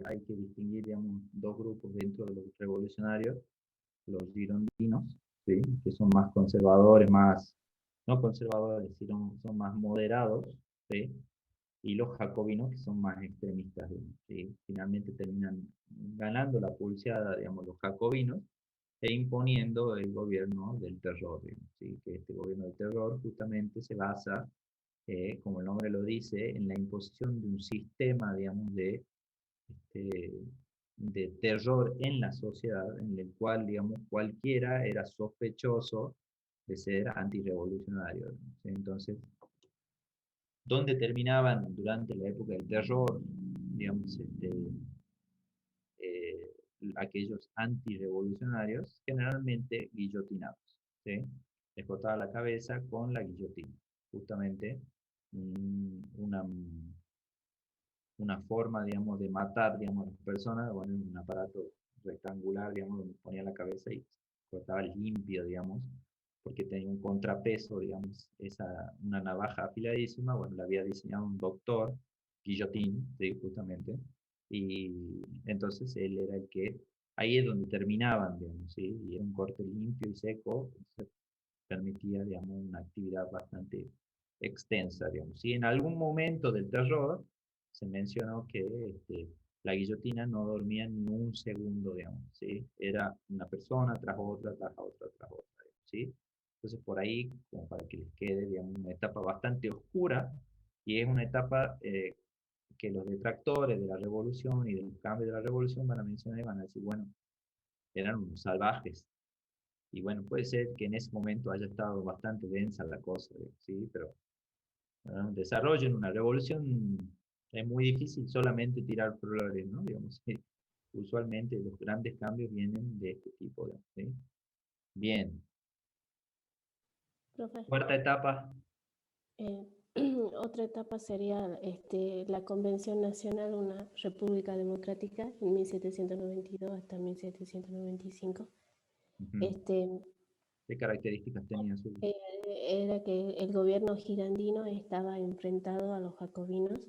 hay que distinguir, digamos, dos grupos dentro de los revolucionarios, los girondinos, ¿sí? Que son más conservadores, más, no conservadores, sino son más moderados, ¿sí? Y los jacobinos, que son más extremistas, digamos, ¿sí? Finalmente terminan ganando la pulseada, digamos, los jacobinos, e imponiendo el gobierno del terror, digamos, ¿sí? Que este gobierno del terror justamente se basa, como el nombre lo dice, en la imposición de un sistema, digamos, este, de terror en la sociedad, en el cual, digamos, cualquiera era sospechoso de ser antirrevolucionario, ¿no? Entonces, ¿dónde terminaban durante la época del terror, digamos, eh, aquellos antirrevolucionarios? Generalmente guillotinados, ¿sí? Les cortaba la cabeza con la guillotina, justamente una forma, digamos, de matar, digamos, a las personas, bueno, en un aparato rectangular, digamos, donde ponía la cabeza y cortaba limpio, digamos, porque tenía un contrapeso, digamos, una navaja afiladísima, bueno, la había diseñado un doctor, Guillotín, sí, justamente, y entonces él era el que, ahí es donde terminaban, digamos, ¿sí? Y era un corte limpio y seco, entonces permitía, digamos, una actividad bastante extensa, digamos. ¿Sí? En algún momento del terror se mencionó que la guillotina no dormía ni un segundo, digamos, ¿sí? Era una persona tras otra, tras otra, tras otra, ¿sí? Entonces por ahí, como para que les quede, digamos, una etapa bastante oscura, y es una etapa que los detractores de la revolución y del cambio de la revolución van a mencionar y van a decir, bueno, eran unos salvajes, y bueno, puede ser que en ese momento haya estado bastante densa la cosa, ¿sí? Pero bueno, un desarrollo en una revolución es muy difícil solamente tirar flores, ¿no? Digamos, ¿sí? Usualmente los grandes cambios vienen de este tipo, ¿sí? Bien. Profe, Cuarta etapa. eh, otra etapa sería la Convención Nacional, una república democrática, en 1792 hasta 1795. Ujú. Este, ¿Qué características tenía su? eh, Era que el gobierno girandino estaba enfrentado a los jacobinos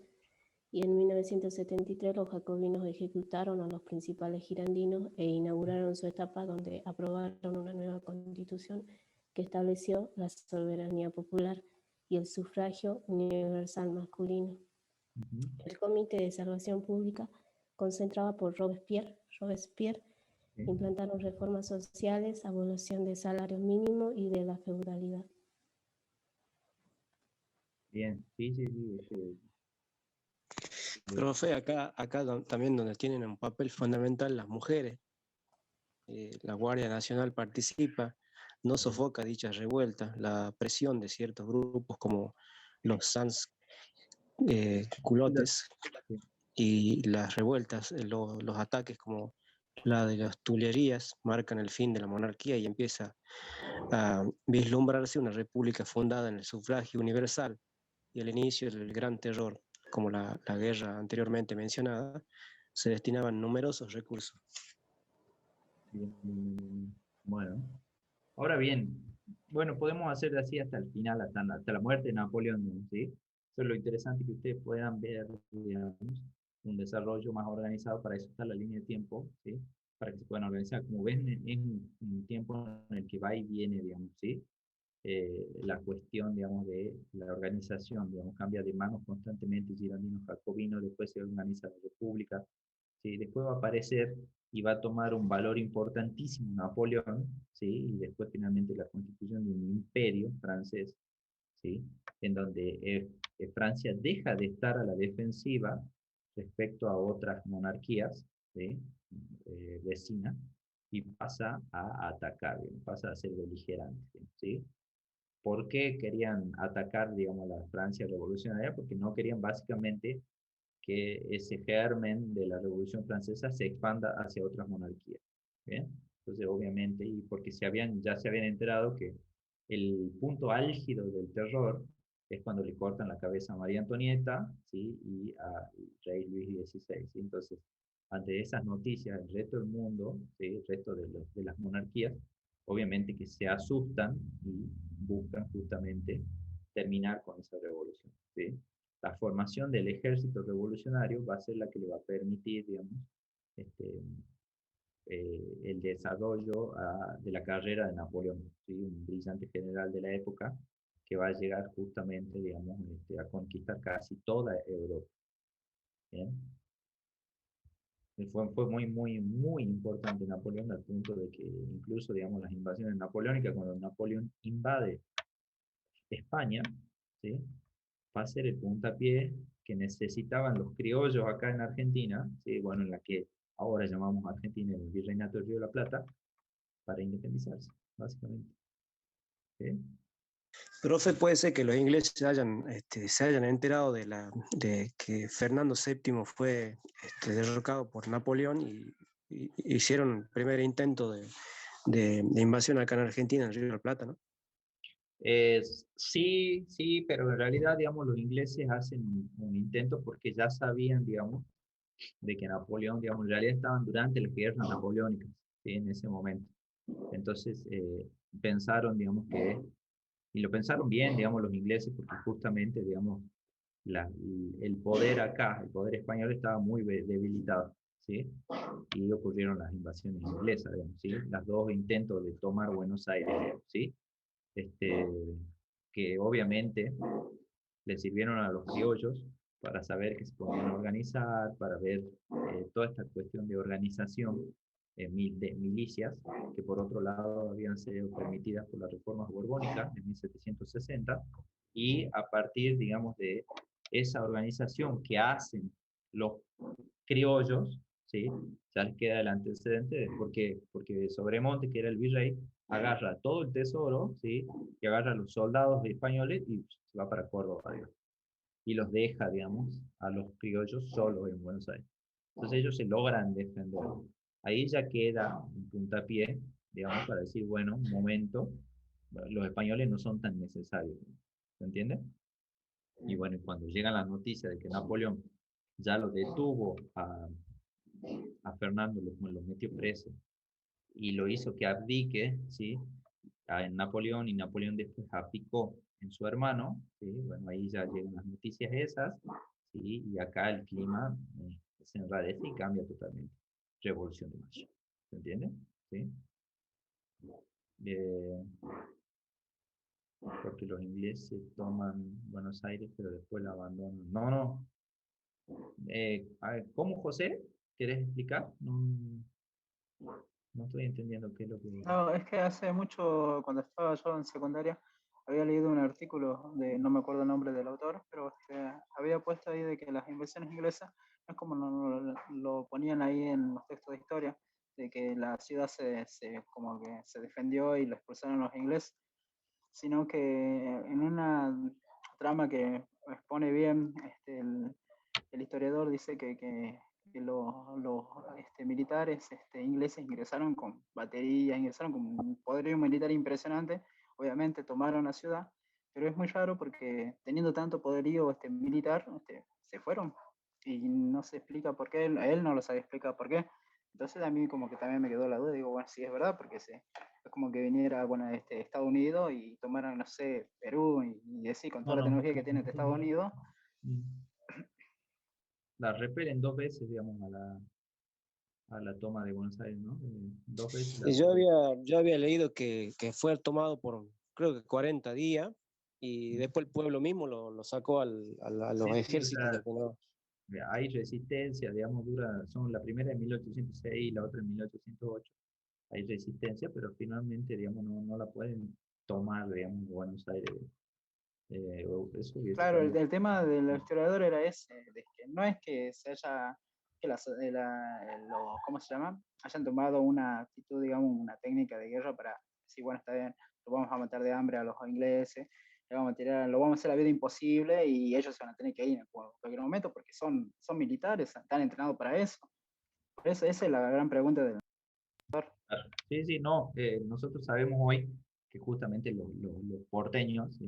y en 1973 los jacobinos ejecutaron a los principales girandinos e inauguraron su etapa donde aprobaron una nueva constitución que estableció la soberanía popular y el sufragio universal masculino. Ujú. El Comité de Salvación Pública, concentrado por Robespierre, Sí. implantaron reformas sociales, abolición del salario mínimo y de la feudalidad. Bien, sí, sí, sí. Profe, también donde tienen un papel fundamental las mujeres, la Guardia Nacional participa, no sofoca dicha revuelta, la presión de ciertos grupos como los sans culotes Sí. y las revueltas, los ataques como la de las Tullerías marcan el fin de la monarquía y empieza a vislumbrarse una república fundada en el sufragio universal y el inicio del gran terror, como la guerra anteriormente mencionada, se destinaban numerosos recursos. Bien, bien, bien. Bueno, ahora bien, bueno, podemos hacer así hasta el final, hasta la muerte de Napoleón, ¿no? ¿Sí? Eso es lo interesante, que ustedes puedan ver, digamos, un desarrollo más organizado. Para eso está la línea de tiempo, ¿sí? Para que se puedan organizar. Como ven, en un tiempo en el que va y viene, digamos, ¿sí? La cuestión, digamos, de la organización, digamos, cambia de manos constantemente, girondino, jacobino, después se organiza la república, ¿sí? Después va a aparecer y va a tomar un valor importantísimo Napoleón, ¿sí? Y después finalmente la constitución de un imperio francés, ¿sí? En donde Francia deja de estar a la defensiva respecto a otras monarquías, ¿sí? Vecinas, y pasa a atacar, pasa a ser beligerante, ¿sí? ¿Por qué querían atacar, digamos, la Francia revolucionaria? Porque no querían básicamente que ese germen de la Revolución Francesa se expanda hacia otras monarquías. ¿Bien? Entonces, obviamente, y porque ya se habían enterado que el punto álgido del terror es cuando le cortan la cabeza a María Antonieta, ¿sí? Y al rey Luis XVI. ¿Sí? Entonces, ante esas noticias, el resto del mundo, ¿sí? El resto de las monarquías, obviamente que se asustan y buscan justamente terminar con esa revolución. ¿Sí? la formación del ejército revolucionario va a ser la que le va a permitir, digamos, este, el desarrollo de la carrera de Napoleón, ¿sí? Un brillante general de la época que va a llegar justamente, digamos, a conquistar casi toda Europa. ¿Bien? Fue muy, muy, muy importante Napoleón al punto de que incluso, digamos, las invasiones napoleónicas, cuando Napoleón invade España, ¿sí? Va a ser el puntapié que necesitaban los criollos acá en Argentina, ¿sí? Bueno, en la que ahora llamamos Argentina el Virreinato del Río de la Plata, para independizarse, básicamente. ¿Sí? Profe, puede ser que los ingleses se hayan enterado de que Fernando VII fue derrocado por Napoleón y hicieron el primer intento de invasión acá en Argentina, en Río de la Plata, ¿no? Sí, sí, pero en realidad, digamos, los ingleses hacen un intento porque ya sabían, digamos, de que Napoleón, digamos, en realidad estaban durante las guerras napoleónicas, ¿sí? En ese momento. Entonces, pensaron, digamos, y lo pensaron bien, digamos, los ingleses, porque justamente, digamos, el poder acá, el poder español estaba muy debilitado, ¿sí? Y ocurrieron las invasiones inglesas, digamos, ¿sí? Los dos intentos de tomar Buenos Aires, ¿sí? Este, que obviamente le sirvieron a los criollos para saber que se podían organizar, para ver toda esta cuestión de organización de milicias, que por otro lado habían sido permitidas por las reformas borbónicas en 1760, y a partir, digamos, de esa organización que hacen los criollos, ¿sí? Ya les queda el antecedente, porque Sobremonte, que era el virrey, agarra todo el tesoro, ¿sí? Y agarra a los soldados españoles y se va para Córdoba, digamos, y los deja, digamos, a los criollos solos en Buenos Aires. Entonces ellos se logran defender. Ahí ya queda un puntapié, digamos, para decir, bueno, un momento, los españoles no son tan necesarios, ¿se entiende? Y bueno, cuando llegan las noticias de que Napoleón ya lo detuvo a Fernando, lo metió preso y lo hizo que abdique, ¿sí? En Napoleón, y Napoleón después aplicó en su hermano, ¿sí? Bueno, ahí ya llegan las noticias esas, ¿sí? Y acá el clima se enradece y cambia totalmente. Revolución de Mayo, ¿se entiende? ¿Sí? Eh, porque los ingleses toman Buenos Aires, pero después la abandonan. No, no. A ver, ¿cómo, José? ¿Querés explicar? No, no estoy entendiendo qué es lo que... No, es que hace mucho, cuando estaba yo en secundaria, había leído un artículo de, no me acuerdo el nombre del autor, pero había puesto ahí de que las invasiones inglesas, no es como lo ponían ahí en los textos de historia, de que la ciudad como que se defendió y lo expulsaron los ingleses, sino que en una trama que expone bien el historiador, dice que los militares ingleses ingresaron con baterías, ingresaron con un poderío militar impresionante, obviamente tomaron la ciudad, pero es muy raro porque teniendo tanto poderío militar, se fueron y no se explica por qué, él no lo sabe explicar por qué. Entonces a mí como que también me quedó la duda, digo, bueno, sí es verdad, porque es como que viniera, bueno, Estados Unidos y tomaran, no sé, Perú y así, con No, toda la no. tecnología que tiene Estados Unidos. La repelen dos veces, digamos, a la toma de Buenos Aires, ¿no? Dos veces la Y repelen. yo había leído que fue tomado por, creo que 40 días, y después el pueblo mismo lo sacó a Sí, los sí, o ejércitos sea, del Senado. hay resistencia, digamos, son la primera en 1806 y la otra en 1808. Hay resistencia, pero finalmente, digamos, no la pueden tomar, digamos, Buenos Aires. Eso hubiese Claro, cambiado. el tema del historiador era ese, de que no es que se haya, que ¿cómo se llama? Hayan tomado una actitud, digamos, una técnica de guerra para decir, bueno, está bien, lo vamos a matar de hambre a los ingleses, lo vamos a hacer la vida imposible y ellos se van a tener que ir en cualquier momento porque son militares, están entrenados para eso. Por eso esa es la gran pregunta del historiador. Claro. Sí, sí, no. Nosotros sabemos hoy que justamente los porteños, ¿sí?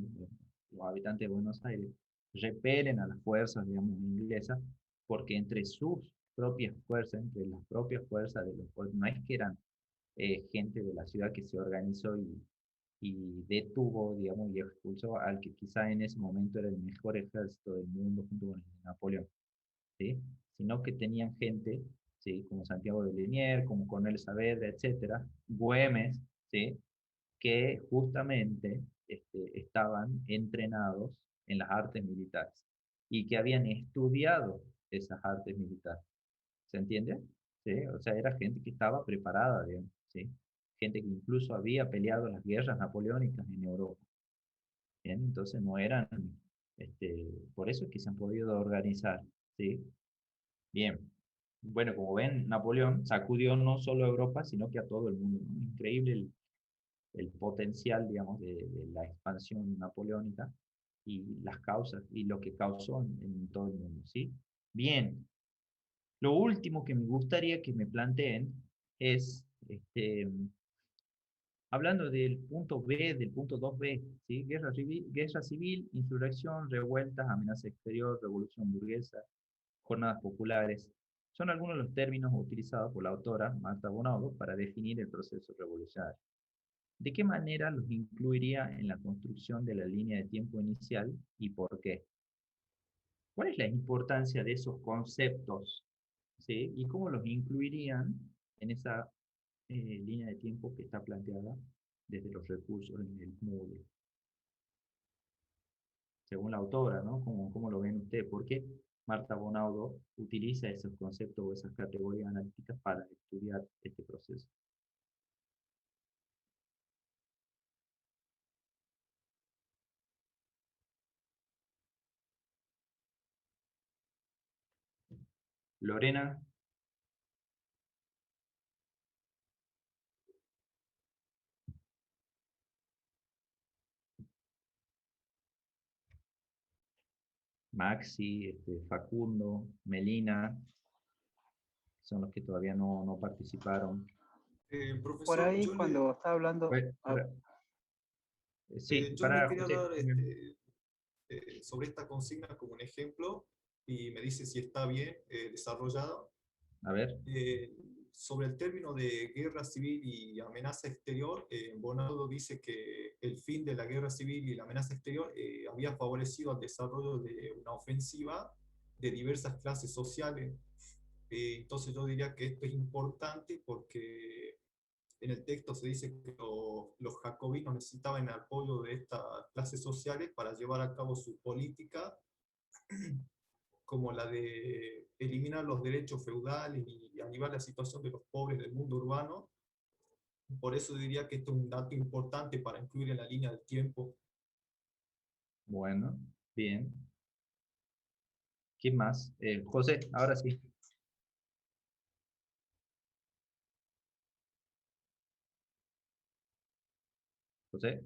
Los habitantes de Buenos Aires, repelen a las fuerzas, digamos, inglesas, porque entre sus propias fuerzas, entre las propias fuerzas de no es que eran gente de la ciudad que se organizó y detuvo, digamos, y expulsó al que quizá en ese momento era el mejor ejército del mundo junto con el de Napoleón, ¿sí? Sino que tenían gente, ¿sí? Como Santiago de Liniers, como Coronel Saavedra, etcétera, Güemes, ¿sí? Que justamente estaban entrenados en las artes militares y que habían estudiado esas artes militares. ¿Se entiende? ¿Sí? O sea, era gente que estaba preparada, digamos, ¿sí? Gente que incluso había peleado las guerras napoleónicas en Europa. ¿Bien? Entonces no eran, por eso es que se han podido organizar, ¿sí? Bien. Bueno, como ven, Napoleón sacudió no solo a Europa, sino que a todo el mundo, ¿no? Increíble el potencial, digamos, de la expansión napoleónica y las causas y lo que causó en todo el mundo, ¿sí? Bien, lo último que me gustaría que me planteen es, hablando del punto B, del punto 2B, ¿sí? Guerra civil, insurrección, revueltas, amenaza exterior, revolución burguesa, jornadas populares. Son algunos de los términos utilizados por la autora Marta Bonaudo para definir el proceso revolucionario. ¿De qué manera los incluiría en la construcción de la línea de tiempo inicial y por qué? ¿Cuál es la importancia de esos conceptos? ¿Sí? ¿Y cómo los incluirían en esa línea de tiempo que está planteada desde los recursos en el MUDE? Según la autora, ¿no? ¿Cómo lo ven ustedes? ¿Por qué Marta Bonaudo utiliza esos conceptos o esas categorías analíticas para estudiar este proceso? Lorena, Maxi, Facundo, Melina, son los que todavía no participaron. Por Profesor, ahí cuando está hablando, Pues, sí, yo le para quería José. dar sobre esta consigna como un ejemplo y me dice si está bien desarrollado. A ver, Eh, Sobre el término de guerra civil y amenaza exterior, Bonaldo dice que el fin de la guerra civil y la amenaza exterior había favorecido el desarrollo de una ofensiva de diversas clases sociales. Entonces yo diría que esto es importante porque en el texto se dice que los jacobinos necesitaban el apoyo de estas clases sociales para llevar a cabo su política, como la de eliminar los derechos feudales y animar la situación de los pobres del mundo urbano. Por eso diría que esto es un dato importante para incluir en la línea del tiempo. bueno, bien. ¿Quién más? José, ahora sí. José.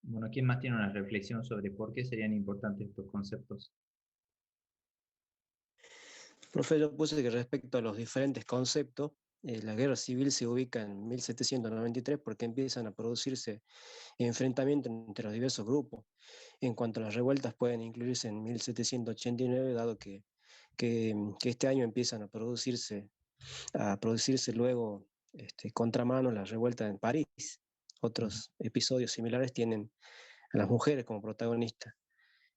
Bueno, ¿quién más tiene una reflexión sobre por qué serían importantes estos conceptos? Profe, yo puse que respecto a los diferentes conceptos, la guerra civil se ubica en 1793 porque empiezan a producirse enfrentamientos entre los diversos grupos. En cuanto a las revueltas, pueden incluirse en 1789, dado que este año empiezan a producirse luego contramano las revueltas en París. Otros episodios similares tienen a las mujeres como protagonistas.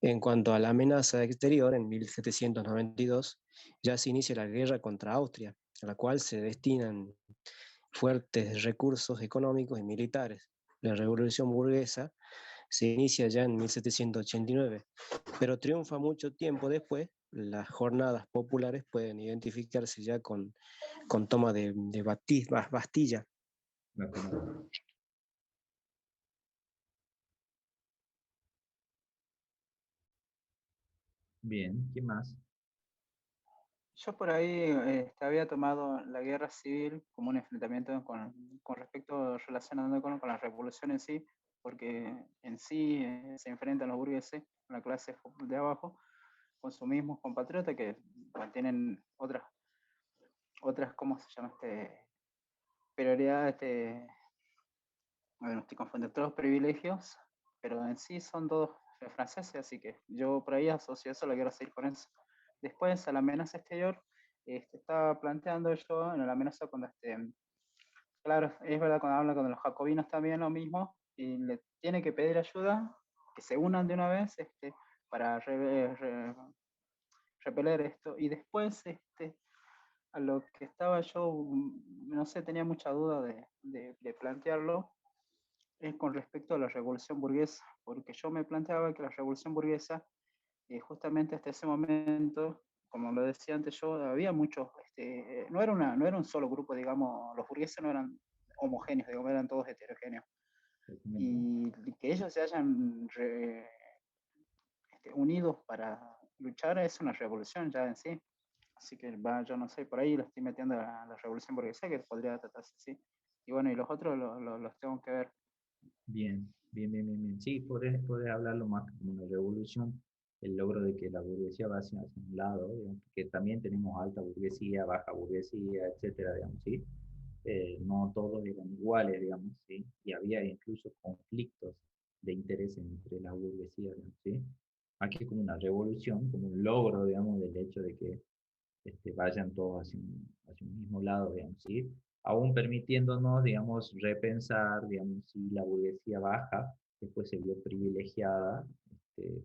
En cuanto a la amenaza exterior, en 1792 ya se inicia la guerra contra Austria, a la cual se destinan fuertes recursos económicos y militares. La revolución burguesa se inicia ya en 1789, pero triunfa mucho tiempo después. Las jornadas populares pueden identificarse ya con toma de Bastilla. Bien, ¿quién más? yo por ahí había tomado la guerra civil como un enfrentamiento con respecto relacionando con la revolución en sí, porque en sí se enfrentan los burgueses, la clase de abajo, con sus mismos compatriotas que mantienen ¿cómo se llama? Prioridad, bueno, estoy confundiendo, todos privilegios, pero en sí son todos franceses, así que yo por ahí asocio eso a la guerra civil con eso. Después, a la amenaza exterior, estaba planteando yo en la amenaza cuando, claro, es verdad cuando habla con los jacobinos también lo mismo, y le tiene que pedir ayuda, que se unan de una vez para repeler esto. Y después, a lo que estaba yo, no sé, tenía mucha duda de plantearlo, es con respecto a la revolución burguesa, porque yo me planteaba que la revolución burguesa, justamente hasta ese momento, como lo decía antes yo, había muchos, no era un solo grupo, digamos, los burgueses no eran homogéneos, digamos, eran todos heterogéneos. Y que ellos se hayan unidos para luchar es una revolución ya en sí. Así que yo no sé, por ahí lo estoy metiendo a la revolución burguesa, que podría tratarse así. Y bueno, y los otros los tengo que ver. Bien, bien, bien, bien, bien. Sí, podés hablarlo más como una revolución, el logro de que la burguesía va hacia un lado, digamos, que también tenemos alta burguesía, baja burguesía, etcétera, digamos, ¿sí? No todos eran iguales, digamos, ¿sí? Y había incluso conflictos de interés entre las burguesías, digamos, ¿sí? Aquí es como una revolución, como un logro, digamos, del hecho de que vayan todos hacia un mismo lado, digamos, ¿sí? Aún permitiéndonos, digamos, repensar, digamos, si la burguesía baja, después se vio privilegiada este,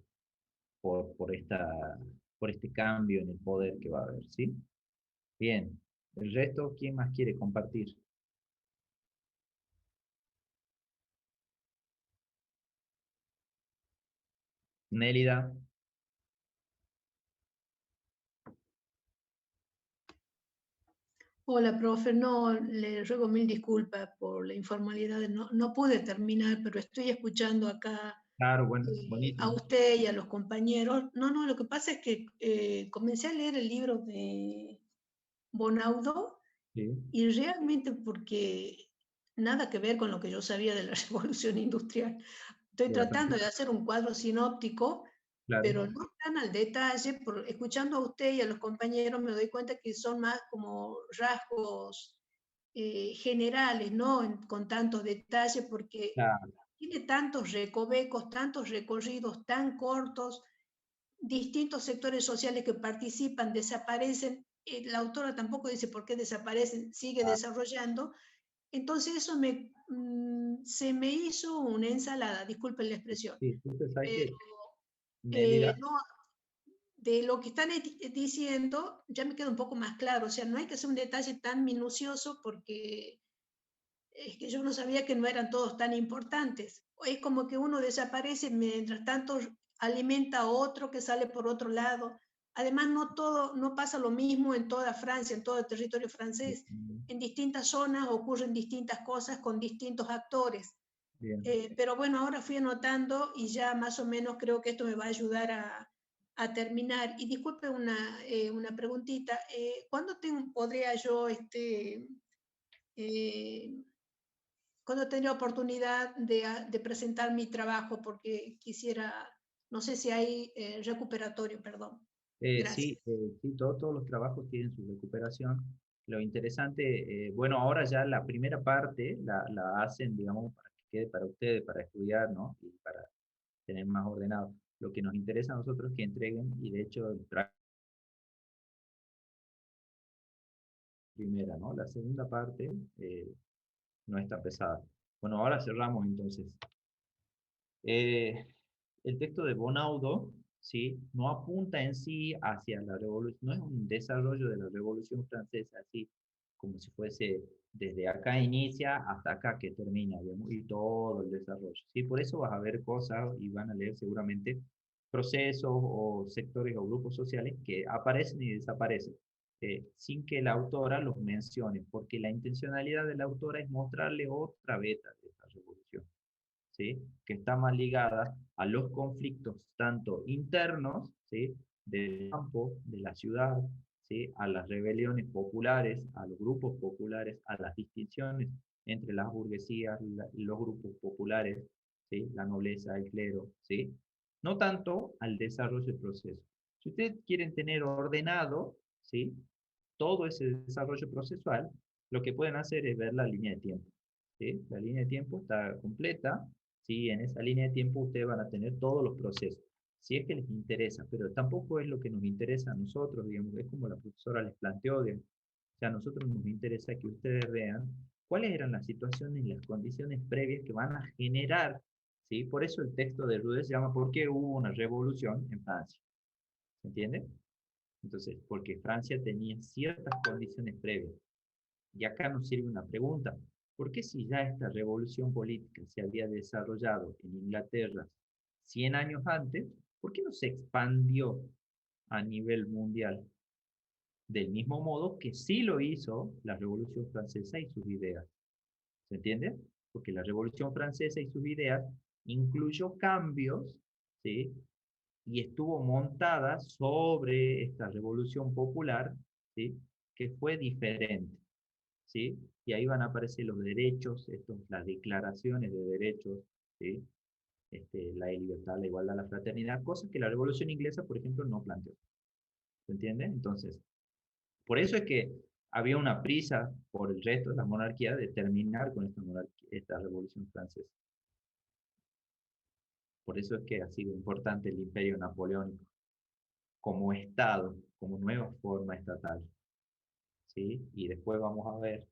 por, esta, por este cambio en el poder que va a haber, ¿sí? Bien, el resto, ¿quién más quiere compartir? Nélida. Hola, profe. No, le ruego mil disculpas por la informalidad. No pude terminar, pero estoy escuchando acá Claro, bueno, a buenísimo. usted y a los compañeros. No, lo que pasa es que comencé a leer el libro de Bonaudo Sí, y realmente porque nada que ver con lo que yo sabía de la revolución industrial. Estoy de la tratando de transición, hacer un cuadro sinóptico, claro. pero no tan al detalle. Escuchando a usted y a los compañeros me doy cuenta que son más como rasgos generales, ¿no? Con tantos detalles, porque Claro, tiene tantos recovecos, tantos recorridos tan cortos, distintos sectores sociales que participan, desaparecen. La autora tampoco dice por qué desaparecen, sigue claro. desarrollando. Entonces eso se me hizo una ensalada, disculpen la expresión. Sí, entonces hay Pero que, Nélida, no, de lo que están diciendo ya me queda un poco más claro. O sea, no hay que hacer un detalle tan minucioso porque es que yo no sabía que no eran todos tan importantes. Es como que uno desaparece mientras tanto alimenta a otro que sale por otro lado. Además, no pasa lo mismo en toda Francia, en todo el territorio francés. En distintas zonas ocurren distintas cosas con distintos actores. bien. Pero bueno, ahora fui anotando y ya más o menos creo que esto me va a ayudar a terminar. Y disculpe una preguntita. ¿Cuándo podría yo eh, cuando tendría oportunidad de presentar mi trabajo? Porque quisiera, no sé si hay recuperatorio, perdón. Gracias. Sí, sí, todos los trabajos tienen su recuperación. Lo interesante, bueno, ahora ya la primera parte la hacen, digamos, para que quede para ustedes, para estudiar, ¿no? Y para tener más ordenado. Lo que nos interesa a nosotros es que entreguen, y de hecho, primera, ¿no? La segunda parte no está pesada. Bueno, ahora cerramos entonces. Eh, el texto de Bonaudo, ¿sí? No apunta en sí hacia la revolución, no es un desarrollo de la Revolución Francesa, así como si fuese desde acá inicia hasta acá que termina, digamos, y todo el desarrollo, ¿sí? Por eso vas a ver cosas y van a leer seguramente procesos o sectores o grupos sociales que aparecen y desaparecen, sin que la autora los mencione, porque la intencionalidad de la autora es mostrarle otra beta de esta revolución. ¿Sí? Que está más ligada a los conflictos tanto internos, ¿sí? Del campo, de la ciudad, ¿sí? A las rebeliones populares, a los grupos populares, a las distinciones entre las burguesías, los grupos populares, ¿sí? La nobleza, el clero, ¿sí? No tanto al desarrollo del proceso. Si ustedes quieren tener ordenado, ¿sí? Todo ese desarrollo procesual, lo que pueden hacer es ver la línea de tiempo. ¿Sí? La línea de tiempo está completa, ¿sí? En esa línea de tiempo ustedes van a tener todos los procesos. si es que les interesa, pero tampoco es lo que nos interesa a nosotros, digamos, es como la profesora les planteó, digamos. O sea, a nosotros nos interesa que ustedes vean cuáles eran las situaciones y las condiciones previas que van a generar, ¿sí? Por eso el texto de Rude se llama ¿Por qué hubo una revolución en Francia? ¿Se entiende? Entonces, porque Francia tenía ciertas condiciones previas. Y acá nos sirve una pregunta. ¿Por qué si ya esta revolución política se había desarrollado en Inglaterra 100 años antes, por qué no se expandió a nivel mundial? Del mismo modo que sí lo hizo la Revolución Francesa y sus ideas. ¿Se entiende? Porque la Revolución Francesa y sus ideas incluyó cambios, ¿sí? Y estuvo montada sobre esta Revolución Popular, ¿sí? Que fue diferente, ¿sí? Y ahí van a aparecer los derechos, las declaraciones de derechos, ¿sí? La de libertad, la igualdad, la fraternidad, cosas que la Revolución Inglesa, por ejemplo, no planteó. ¿Se entiende? Entonces, por eso es que había una prisa por el resto de la monarquía de terminar con esta Revolución Francesa. Por eso es que ha sido importante el Imperio Napoleónico como Estado, como nueva forma estatal, ¿sí? Y después vamos a ver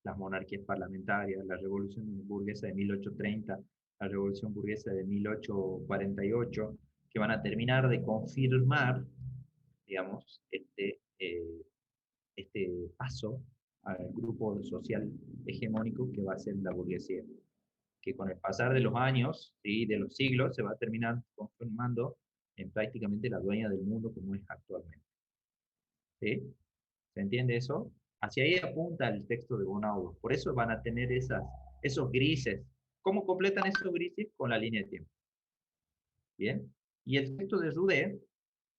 las monarquías parlamentarias, la Revolución Burguesa de 1830, la Revolución Burguesa de 1848, que van a terminar de confirmar, digamos, este paso al grupo social hegemónico que va a ser la burguesía, que con el pasar de los años y de los siglos se va a terminar conformando en prácticamente la dueña del mundo como es actualmente. ¿Sí? ¿Se entiende eso? Hacia ahí apunta el texto de Bonaudo. Por eso van a tener esos grises. ¿Cómo completan esos grises? Con la línea de tiempo. ¿Bien? Y el texto de Rude,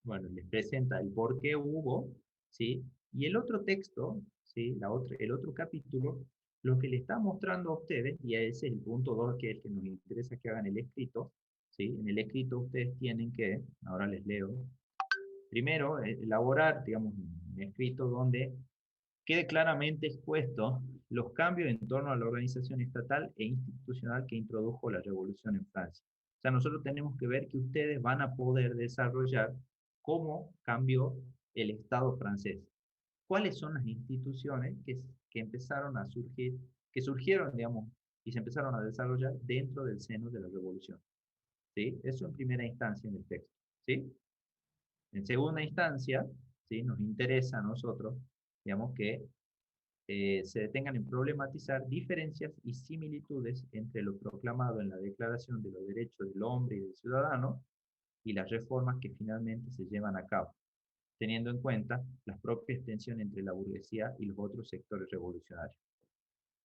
bueno, les presenta el por qué hubo, ¿sí? Y el otro texto, ¿sí? El otro capítulo, lo que le está mostrando a ustedes, y ese es el punto 2, que es el que nos interesa que hagan el escrito, ¿sí? En el escrito ustedes tienen que, ahora les leo, primero elaborar, digamos, un escrito donde quede claramente expuesto los cambios en torno a la organización estatal e institucional que introdujo la revolución en Francia. O sea, nosotros tenemos que ver que ustedes van a poder desarrollar cómo cambió el Estado francés. ¿Cuáles son las instituciones que empezaron a surgir, que surgieron, digamos, y se empezaron a desarrollar dentro del seno de la revolución? ¿Sí? Eso en primera instancia en el texto. ¿Sí? En segunda instancia, ¿sí? Nos interesa a nosotros, digamos, que se detengan en problematizar diferencias y similitudes entre lo proclamado en la Declaración de los Derechos del Hombre y del Ciudadano y las reformas que finalmente se llevan a cabo, teniendo en cuenta las propias tensiones entre la burguesía y los otros sectores revolucionarios.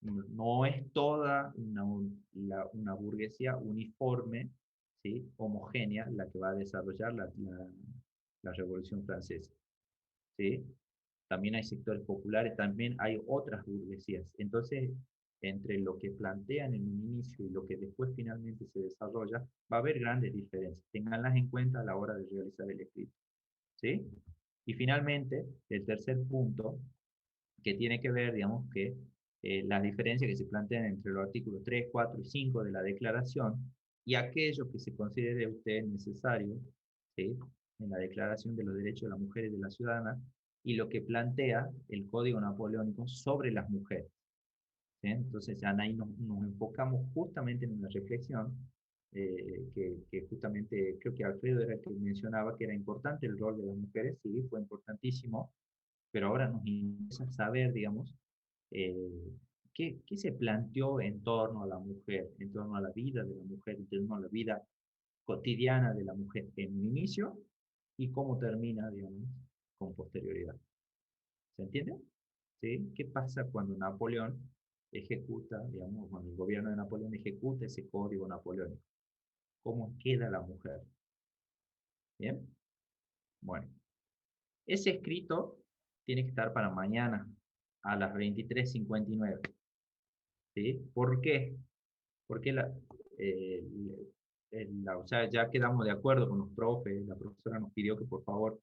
No es toda una burguesía uniforme, ¿sí? Homogénea, la que va a desarrollar la Revolución Francesa, ¿sí? También hay sectores populares, también hay otras burguesías. Entonces, entre lo que plantean en un inicio y lo que después finalmente se desarrolla, va a haber grandes diferencias. Ténganlas en cuenta a la hora de realizar el escrito. ¿Sí? Y finalmente, el tercer punto, que tiene que ver, digamos, que las diferencias que se plantean entre los artículos 3, 4 y 5 de la declaración y aquello que se considere usted necesario, ¿sí? En la Declaración de los Derechos de la Mujer y de la Ciudadana, y lo que plantea el Código Napoleónico sobre las mujeres. ¿Sí? Entonces, ahí nos enfocamos justamente en una reflexión que justamente creo que Alfredo era el que mencionaba que era importante el rol de las mujeres, sí, fue importantísimo, pero ahora nos interesa saber, digamos, qué se planteó en torno a la mujer, en torno a la vida de la mujer, en torno a la vida cotidiana de la mujer en un inicio y cómo termina, digamos, con posterioridad. ¿Se entiende? ¿Sí? ¿Qué pasa cuando Napoleón ejecuta, digamos, cuando el gobierno de Napoleón ejecuta ese código napoleónico? ¿Cómo queda la mujer? ¿Bien? Bueno, ese escrito tiene que estar para mañana a las 23:59. ¿Sí? ¿Por qué? Porque o sea, ya quedamos de acuerdo con los profes, la profesora nos pidió que por favor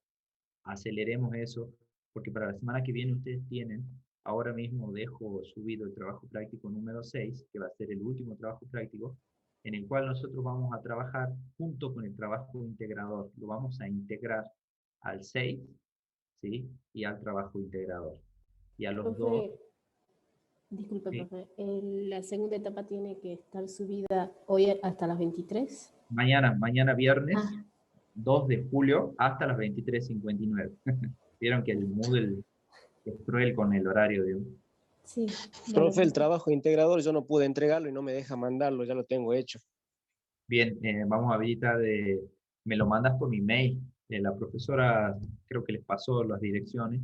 aceleremos eso, porque para la semana que viene ustedes tienen, ahora mismo dejo subido el trabajo práctico número 6, que va a ser el último trabajo práctico, en el cual nosotros vamos a trabajar junto con el trabajo integrador. Lo vamos a integrar al 6, ¿sí? Y al trabajo integrador. Y a los dos... Profe, disculpe, Sí. profe, la segunda etapa tiene que estar subida hoy hasta las 23. Mañana viernes, Ah. 2 de julio, hasta las 23:59. Vieron que el Moodle es cruel con el horario de... Sí. Profe, el trabajo integrador yo no pude entregarlo y no me deja mandarlo, ya lo tengo hecho. Bien, vamos a habilitar, me lo mandas por mi mail. La profesora creo que les pasó las direcciones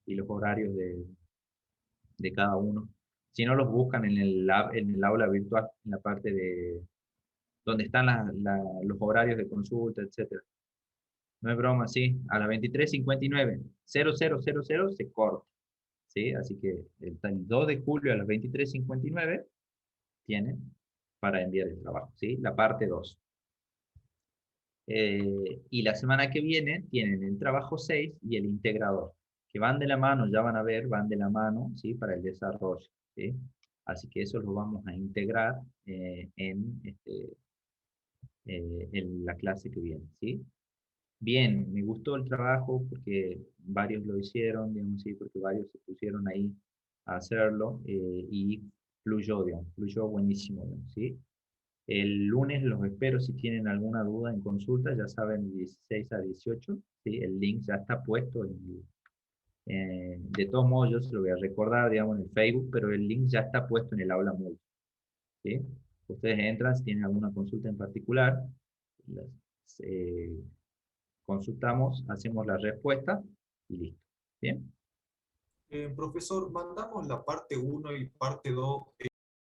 y los horarios de cada uno. Si no, los buscan en el aula virtual, en la parte de donde están los horarios de consulta, etc. No es broma, sí. A las 23:59, 0000 se corta. ¿Sí? Así que el 2 de julio a las 23:59 tienen para enviar el trabajo, ¿sí? La parte 2. Y la semana que viene tienen el trabajo 6 y el integrador, que van de la mano, ya van a ver, van de la mano, ¿sí? Para el desarrollo, ¿sí? Así que eso lo vamos a integrar en la clase que viene, ¿sí? Bien, me gustó el trabajo porque varios lo hicieron, digamos, ¿sí? Porque varios se pusieron ahí a hacerlo y fluyó, digamos, fluyó buenísimo, digamos, ¿sí? El lunes los espero si tienen alguna duda en consulta, ya saben, 16 a 18, ¿sí? El link ya está puesto. De todos modos, yo se lo voy a recordar, digamos, en el Facebook, pero el link ya está puesto en el aula Moodle, ¿sí? Ustedes entran si tienen alguna consulta en particular, las, consultamos, hacemos la respuesta y listo. ¿Bien? Profesor, mandamos la parte 1 y parte 2